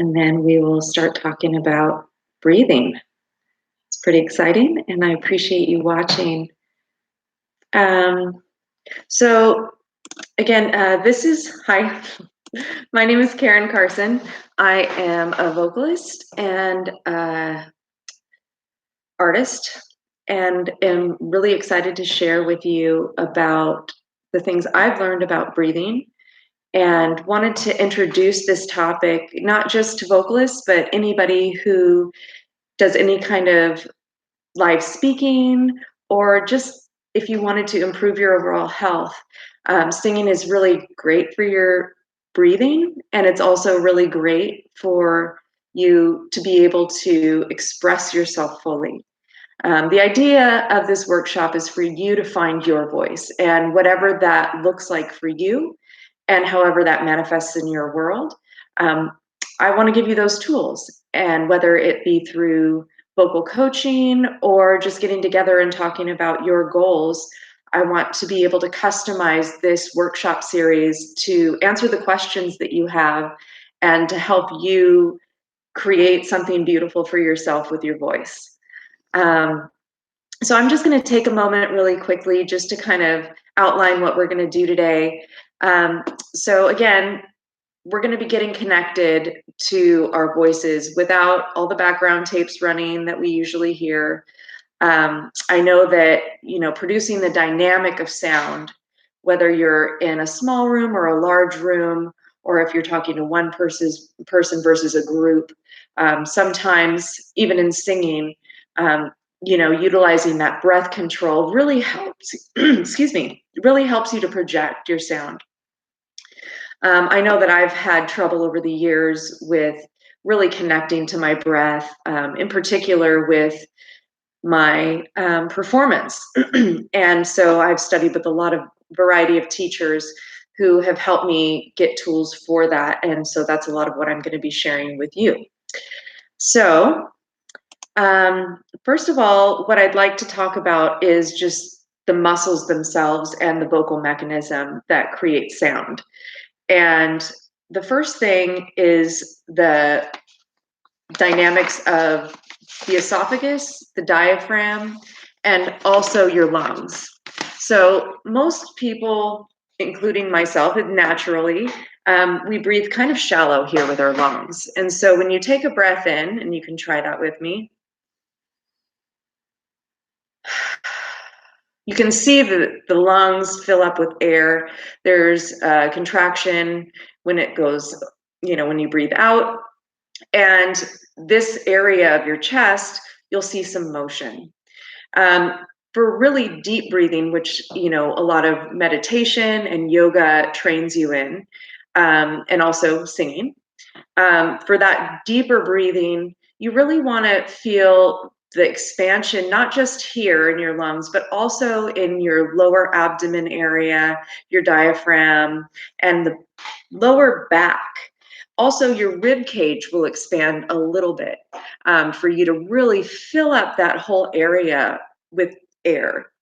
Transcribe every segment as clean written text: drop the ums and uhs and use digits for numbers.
and then we will start talking about breathing. It's pretty exciting, and I appreciate you watching. Um, so, again, this is hi. My name is Karen Carson. I am a vocalist and artist, and am really excited to share with you about the things I've learned about breathing and wanted to introduce this topic not just to vocalists, but anybody who does any kind of live speaking or just if you wanted to improve your overall health. Singing is really great for your breathing, and it's also really great for you to be able to express yourself fully. The idea of this workshop is for you to find your voice and whatever that looks like for you and however that manifests in your world. Um, I want to give you those tools, and whether it be through vocal coaching or just getting together and talking about your goals, I want to be able to customize this workshop series to answer the questions that you have and to help you create something beautiful for yourself with your voice. Um, so I'm just going to take a moment really quickly just to kind of outline what we're going to do today. So again, we're going to be getting connected to our voices without all the background tapes running that we usually hear. I know that, producing the dynamic of sound, whether you're in a small room or a large room, or if you're talking to one person versus a group, sometimes even in singing, um, utilizing that breath control really helps, excuse me, really helps you to project your sound. I know that I've had trouble over the years with really connecting to my breath, in particular with my performance. And so I've studied with a lot of variety of teachers who have helped me get tools for that. And so that's a lot of what I'm going to be sharing with you. So, first of all, what I'd like to talk about is just the muscles themselves and the vocal mechanism that create sound. And the first thing is the dynamics of the esophagus, the diaphragm, and also your lungs. So most people, including myself, naturally, we breathe kind of shallow here with our lungs. And so when you take a breath in, and you can try that with me, you can see the lungs fill up with air. There's a contraction when it goes, when you breathe out. And this area of your chest, you'll see some motion. Um, for really deep breathing, which, a lot of meditation and yoga trains you in, and also singing, for that deeper breathing, you really want to feel the expansion, not just here in your lungs, but also in your lower abdomen area, your diaphragm, and the lower back. Also, your rib cage will expand a little bit, for you to really fill up that whole area with air.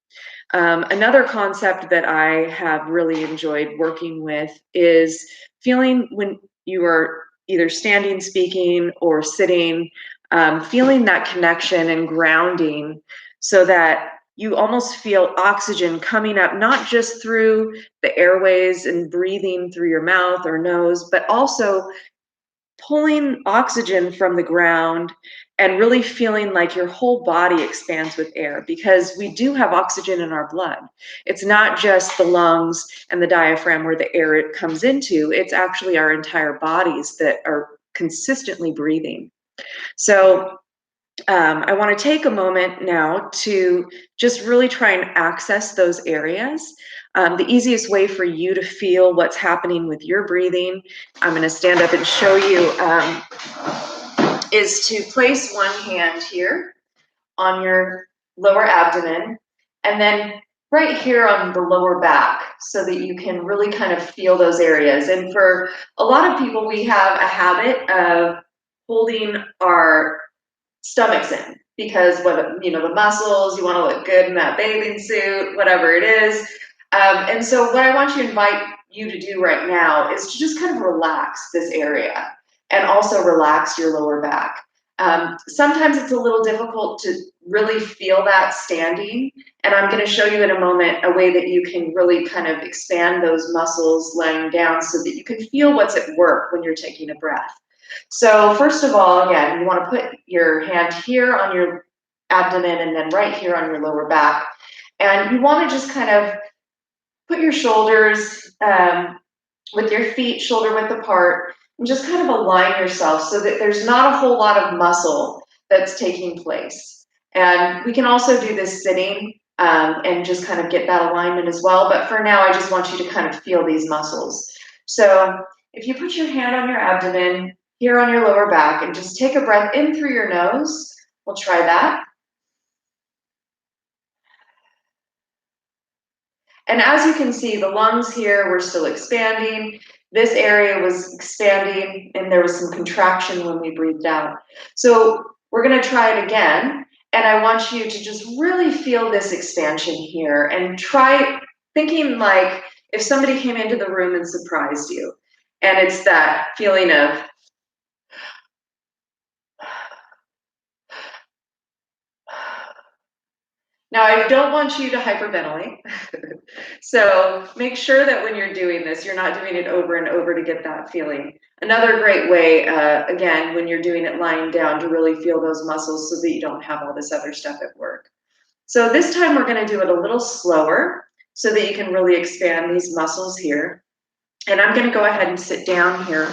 Another concept that I have really enjoyed working with is feeling when you are either standing, speaking, or sitting, feeling that connection and grounding so that you almost feel oxygen coming up, not just through the airways and breathing through your mouth or nose, but also pulling oxygen from the ground and really feeling like your whole body expands with air, because we do have oxygen in our blood. It's not just the lungs and the diaphragm where the air comes into, it's actually our entire bodies that are consistently breathing. So I want to take a moment now to just really try and access those areas. The easiest way for you to feel what's happening with your breathing, I'm going to stand up and show you, is to place one hand here on your lower abdomen and then right here on the lower back so that you can really kind of feel those areas. And for a lot of people, we have a habit of holding our stomachs in because the muscles, you want to look good in that bathing suit, whatever it is. And so what I want you to invite you to do right now is to just kind of relax this area. and also relax your lower back. Sometimes it's a little difficult to really feel that standing, and I'm going to show you in a moment a way that you can really kind of expand those muscles laying down so that you can feel what's at work when you're taking a breath. So first of all, again, you want to put your hand here on your abdomen and then right here on your lower back. And you want to just kind of put your shoulders with your feet shoulder width apart and just kind of align yourself so that there's not a whole lot of muscle that's taking place. And we can also do this sitting and just kind of get that alignment as well. But for now, I just want you to kind of feel these muscles. So if you put your hand on your abdomen, here on your lower back, and just take a breath in through your nose, we'll try that. And as you can see, the lungs here were still expanding. This area was expanding, and there was some contraction when we breathed out. So we're going to try it again. And I want you to just really feel this expansion here and try thinking like if somebody came into the room and surprised you. And it's that feeling of now, I don't want you to hyperventilate. So make sure that when you're doing this, you're not doing it over and over to get that feeling. Another great way, again, when you're doing it lying down, to really feel those muscles so that you don't have all this other stuff at work. So this time we're going to do it a little slower so that you can really expand these muscles here. And I'm going to go ahead and sit down here.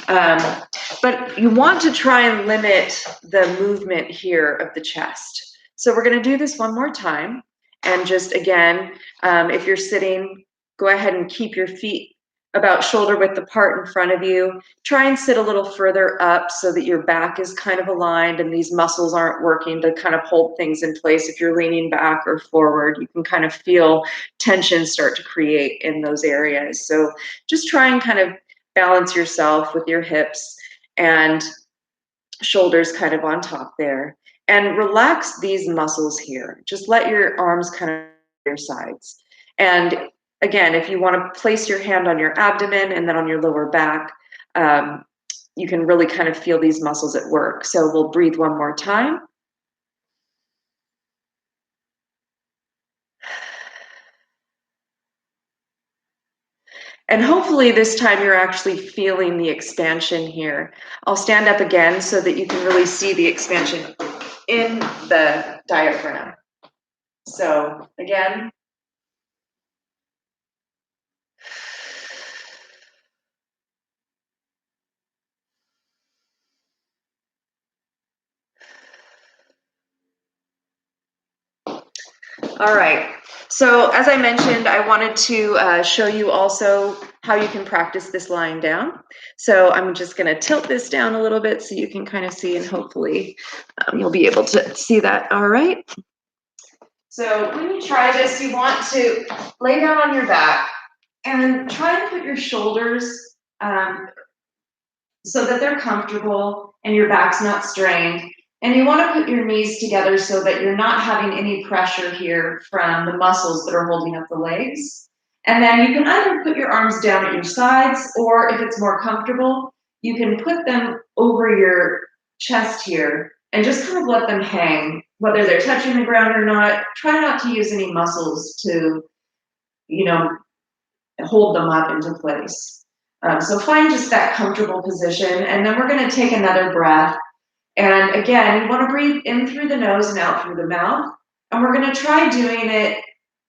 But you want to try and limit the movement here of the chest. So we're going to do this one more time. And just again, if you're sitting, go ahead and keep your feet about shoulder width apart in front of you. Try and sit a little further up so that your back is kind of aligned and these muscles aren't working to kind of hold things in place. If you're leaning back or forward, you can kind of feel tension start to create in those areas. So just try and kind of balance yourself with your hips and shoulders kind of on top there. And relax these muscles here. Just let your arms kind of your sides. And again, if you want to place your hand on your abdomen and then on your lower back, you can really kind of feel these muscles at work. So we'll breathe one more time. And hopefully this time you're actually feeling the expansion here. I'll stand up again so that you can really see the expansion in the diaphragm. So again. All right. So as I mentioned, I wanted to show you also how you can practice this lying down. So I'm just going to tilt this down a little bit so you can kind of see, and hopefully you'll be able to see that. All right. So when you try this, you want to lay down on your back and try and put your shoulders so that they're comfortable and your back's not strained. And you want to put your knees together so that you're not having any pressure here from the muscles that are holding up the legs. And then you can either put your arms down at your sides, or if it's more comfortable, you can put them over your chest here and just kind of let them hang, whether they're touching the ground or not. Try not to use any muscles to, hold them up into place. So find just that comfortable position, and then we're going to take another breath. And again, you want to breathe in through the nose and out through the mouth. And we're going to try doing it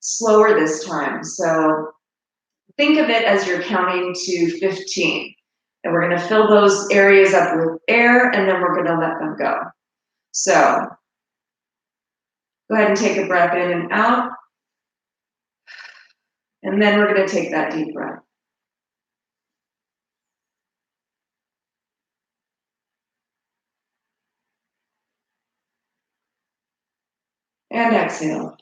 slower this time. So think of it as you're counting to 15. And we're going to fill those areas up with air, and then we're going to let them go. So go ahead and take a breath in and out. And then we're going to take that deep breath. And exhale.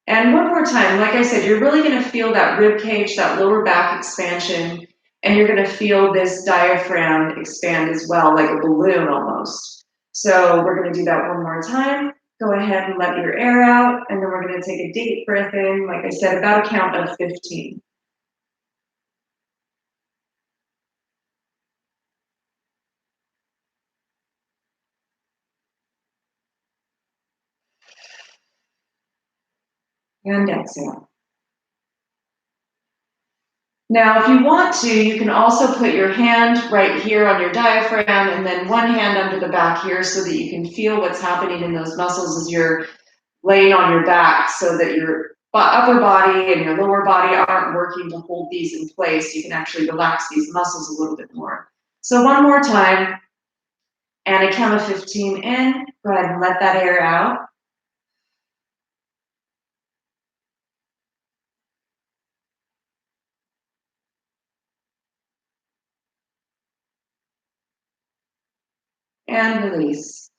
And one more time, like I said, you're really going to feel that rib cage, that lower back expansion, and you're going to feel this diaphragm expand as well, like a balloon almost. So we're going to do that one more time. Go ahead and let your air out, and then we're going to take a deep breath in, like I said, about a count of 15. And exhale. Now, if you want to, you can also put your hand right here on your diaphragm and then one hand under the back here so that you can feel what's happening in those muscles as you're laying on your back, so that your upper body and your lower body aren't working to hold these in place. You can actually relax these muscles a little bit more. So one more time, and a count of 15 in. Go ahead and let that air out. And release.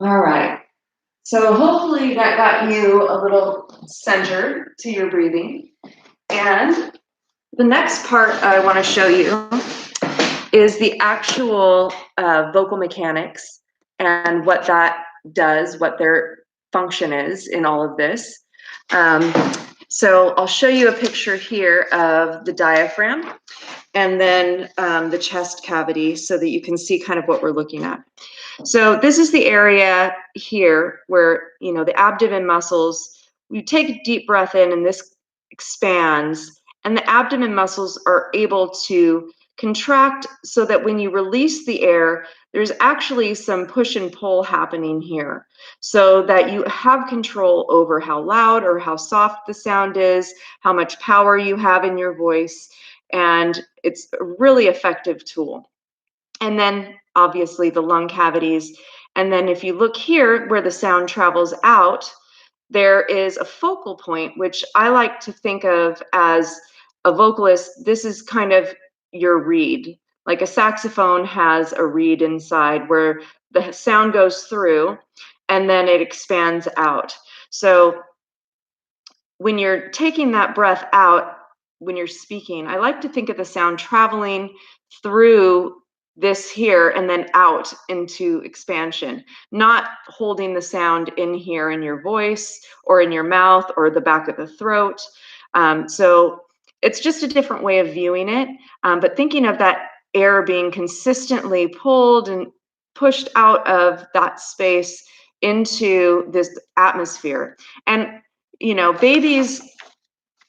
All right. So hopefully that got you a little centered to your breathing. And the next part I want to show you is the actual vocal mechanics and what that does, what their function is in all of this. So I'll show you a picture here of the diaphragm and then the chest cavity so that you can see kind of what we're looking at. So this is the area here where, you know, the abdomen muscles, you take a deep breath in and this expands, and the abdomen muscles are able to contract so that when you release the air, there's actually some push and pull happening here so that you have control over how loud or how soft the sound is, how much power you have in your voice, and it's a really effective tool. And then obviously the lung cavities. And then if you look here where the sound travels out, there is a focal point, which I like to think of as a vocalist. This is kind of your reed. Like a saxophone has a reed inside where the sound goes through and then it expands out. So when you're taking that breath out, when you're speaking, I like to think of the sound traveling through this here and then out into expansion, not holding the sound in here in your voice or in your mouth or the back of the throat. So it's just a different way of viewing it, but thinking of that air being consistently pulled and pushed out of that space into this atmosphere. And you know, babies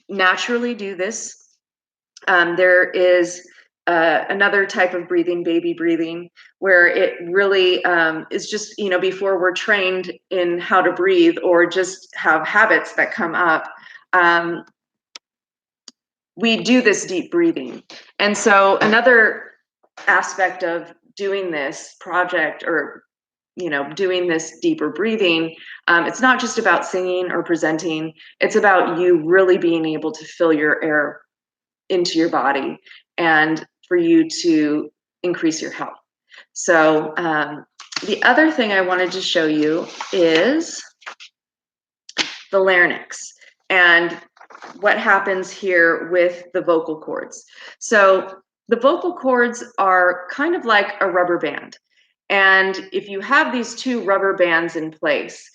naturally do this. There is another type of breathing, baby breathing, where it really is just, you know, before we're trained in how to breathe or just have habits that come up, we do this deep breathing. And so another aspect of doing this project or you know, doing this deeper breathing, it's not just about singing or presenting, it's about you really being able to fill your air into your body and for you to increase your health. So the other thing I wanted to show you is the larynx and what happens here with the vocal cords. So the vocal cords are kind of like a rubber band. And if you have these two rubber bands in place,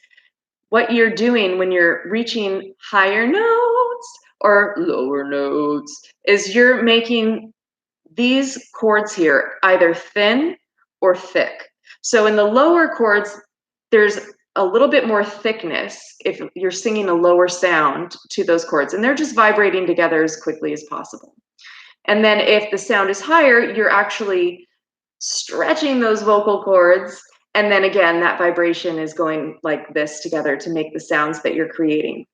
what you're doing when you're reaching higher notes or lower notes is you're making these chords here either thin or thick. So in the lower chords, there's a little bit more thickness if you're singing a lower sound to those chords, and they're just vibrating together as quickly as possible. And then if the sound is higher, you're actually stretching those vocal cords. And then again, that vibration is going like this together to make the sounds that you're creating.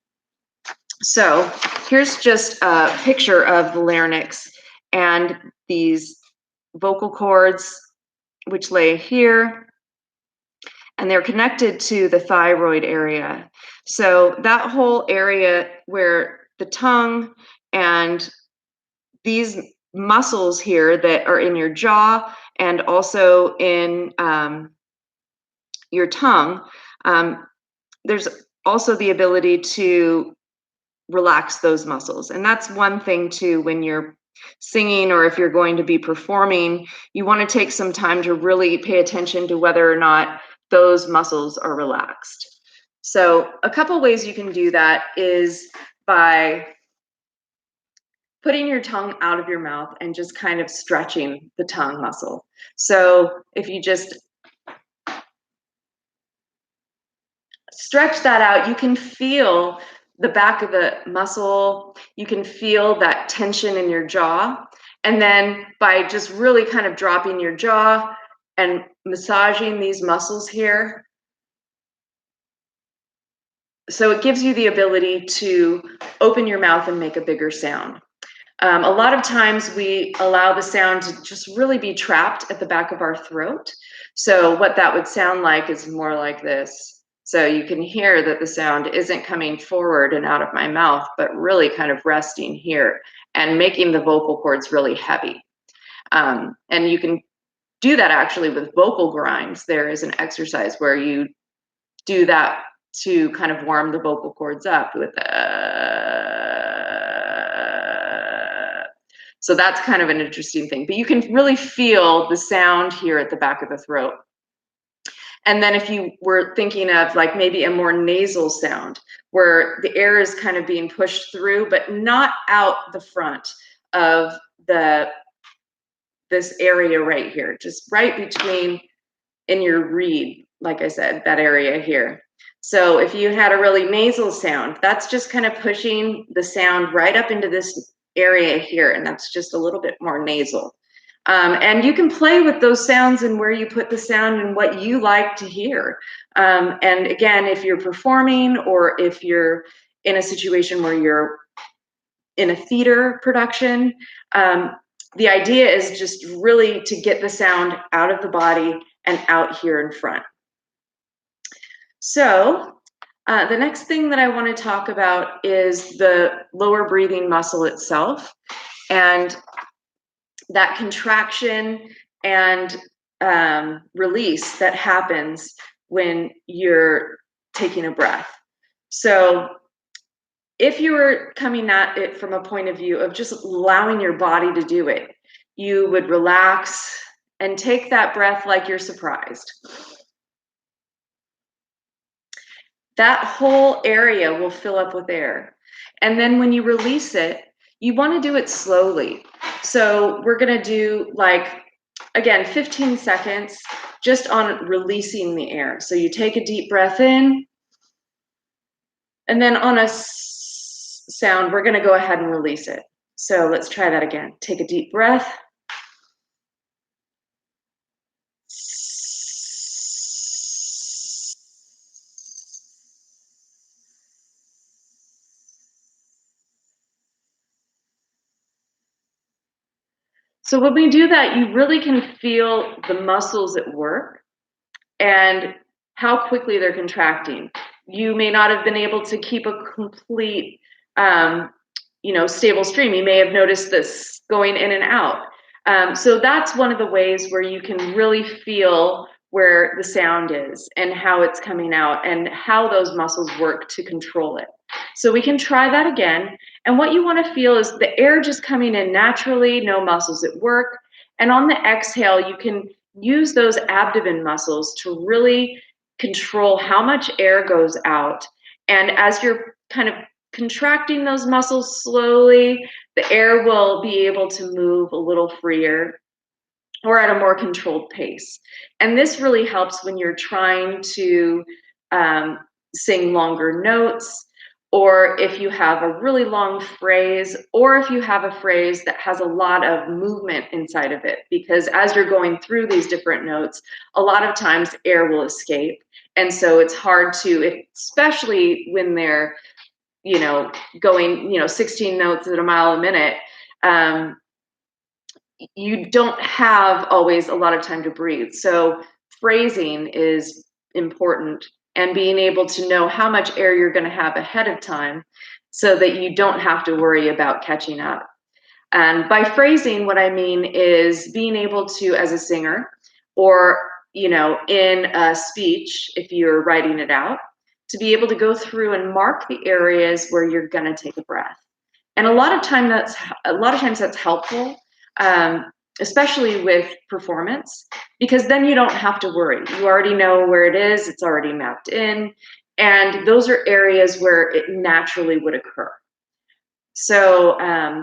So here's just a picture of the larynx and these vocal cords, which lay here, and they're connected to the thyroid area. So that whole area where the tongue and these muscles here that are in your jaw and also in your tongue, there's also the ability to relax those muscles. And that's one thing too, when you're singing or if you're going to be performing, you want to take some time to really pay attention to whether or not those muscles are relaxed. So a couple ways you can do that is by putting your tongue out of your mouth and just kind of stretching the tongue muscle. So if you just stretch that out, you can feel the back of the muscle, you can feel that tension in your jaw. And then by just really kind of dropping your jaw and massaging these muscles here, so it gives you the ability to open your mouth and make a bigger sound. A lot of times we allow the sound to just really be trapped at the back of our throat. So what that would sound like is more like this. So you can hear that the sound isn't coming forward and out of my mouth, but really kind of resting here and making the vocal cords really heavy. And you can do that actually with vocal grinds. There is an exercise where you do that to kind of warm the vocal cords up with so that's kind of an interesting thing, but you can really feel the sound here at the back of the throat. And then if you were thinking of like maybe a more nasal sound where the air is kind of being pushed through, but not out the front of this area right here, just right between in your reed, like I said, that area here. So if you had a really nasal sound, that's just kind of pushing the sound right up into this area here, and that's just a little bit more nasal. And you can play with those sounds and where you put the sound and what you like to hear. And again, if you're performing or if you're in a situation where you're in a theater production, the idea is just really to get the sound out of the body and out here in front. So the next thing that I want to talk about is the lower breathing muscle itself and that contraction and release that happens when you're taking a breath. So if you were coming at it from a point of view of just allowing your body to do it, you would relax and take that breath like you're surprised. That whole area will fill up with air. And then when you release it, you want to do it slowly. So we're going to do like, again, 15 seconds just on releasing the air. So you take a deep breath in, and then on a sound, we're going to go ahead and release it. So let's try that again. Take a deep breath. So when we do that, you really can feel the muscles at work and how quickly they're contracting. You may not have been able to keep a complete, stable stream. You may have noticed this going in and out. So that's one of the ways where you can really feel where the sound is and how it's coming out and how those muscles work to control it. So we can try that again. And what you want to feel is the air just coming in naturally, no muscles at work. And on the exhale, you can use those abdomen muscles to really control how much air goes out. And as you're kind of contracting those muscles slowly, the air will be able to move a little freer or at a more controlled pace. And this really helps when you're trying to sing longer notes, or if you have a really long phrase, or if you have a phrase that has a lot of movement inside of it. Because as you're going through these different notes, a lot of times air will escape. And so it's hard to, especially when they're, going, 16 notes at a mile a minute, you don't have always a lot of time to breathe. So phrasing is important, and being able to know how much air you're going to have ahead of time so that you don't have to worry about catching up. And by phrasing, what I mean is being able to, as a singer, or in a speech, if you're writing it out, to be able to go through and mark the areas where you're going to take a breath. And a lot of times that's helpful, especially with performance, because then you don't have to worry. You already know where it is. It's already mapped in. And those are areas where it naturally would occur. So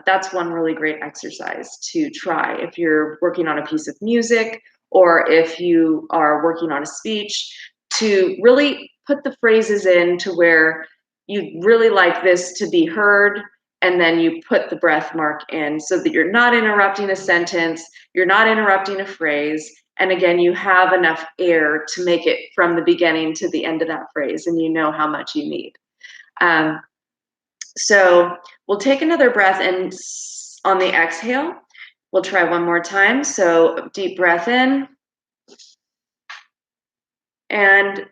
that's one really great exercise to try if you're working on a piece of music or if you are working on a speech, to really put the phrases in to where you really like this to be heard, and then you put the breath mark in so that you're not interrupting a sentence, you're not interrupting a phrase, and again, you have enough air to make it from the beginning to the end of that phrase, and you know how much you need. Um, so we'll take another breath and on the exhale, we'll try one more time. So deep breath in and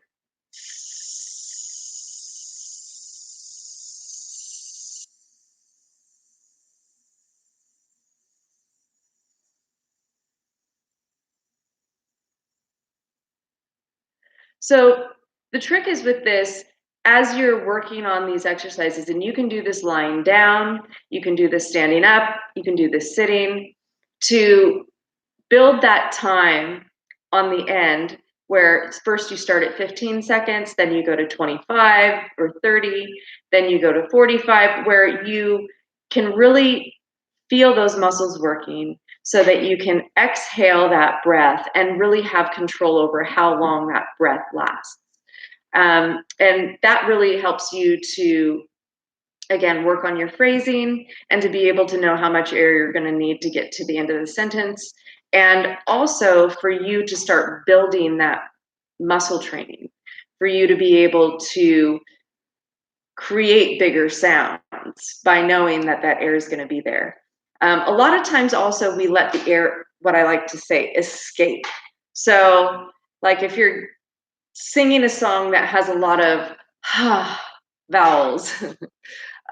so the trick is with this, as you're working on these exercises, and you can do this lying down, you can do this standing up, you can do this sitting, to build that time on the end where first you start at 15 seconds, then you go to 25 or 30, then you go to 45, where you can really feel those muscles working so that you can exhale that breath and really have control over how long that breath lasts. And that really helps you to, again, work on your phrasing and to be able to know how much air you're going to need to get to the end of the sentence. And also for you to start building that muscle training, for you to be able to create bigger sounds by knowing that that air is going to be there. A lot of times also we let the air, what I like to say, escape. So like if you're singing a song that has a lot of vowels,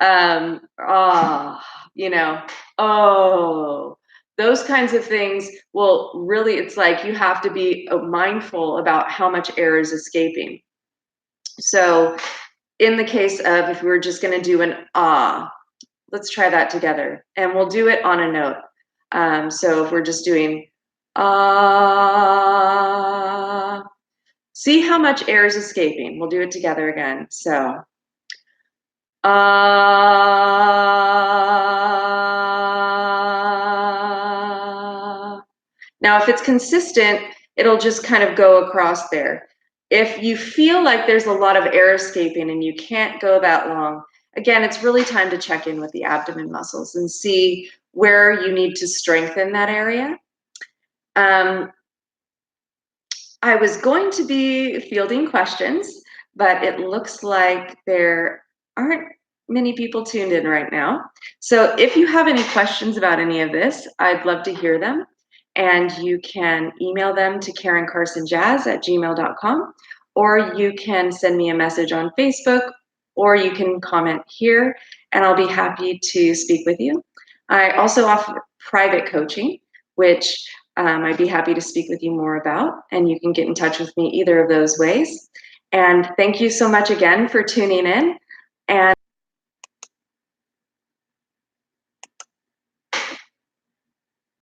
ah, you know, oh, those kinds of things will really, it's like you have to be mindful about how much air is escaping. So in the case of, if we were just going to do an ah, let's try that together, and we'll do it on a note. So if we're just doing ah, see how much air is escaping. We'll do it together again. So ah. Now, if it's consistent, it'll just kind of go across there. If you feel like there's a lot of air escaping and you can't go that long, again, it's really time to check in with the abdomen muscles and see where you need to strengthen that area. I was going to be fielding questions, but it looks like there aren't many people tuned in right now. So if you have any questions about any of this, I'd love to hear them. And you can email them to KarenCarsonJazz@gmail.com, or you can send me a message on Facebook, or you can comment here, and I'll be happy to speak with you. I also offer private coaching, which I'd be happy to speak with you more about, and you can get in touch with me either of those ways. And thank you so much again for tuning in. And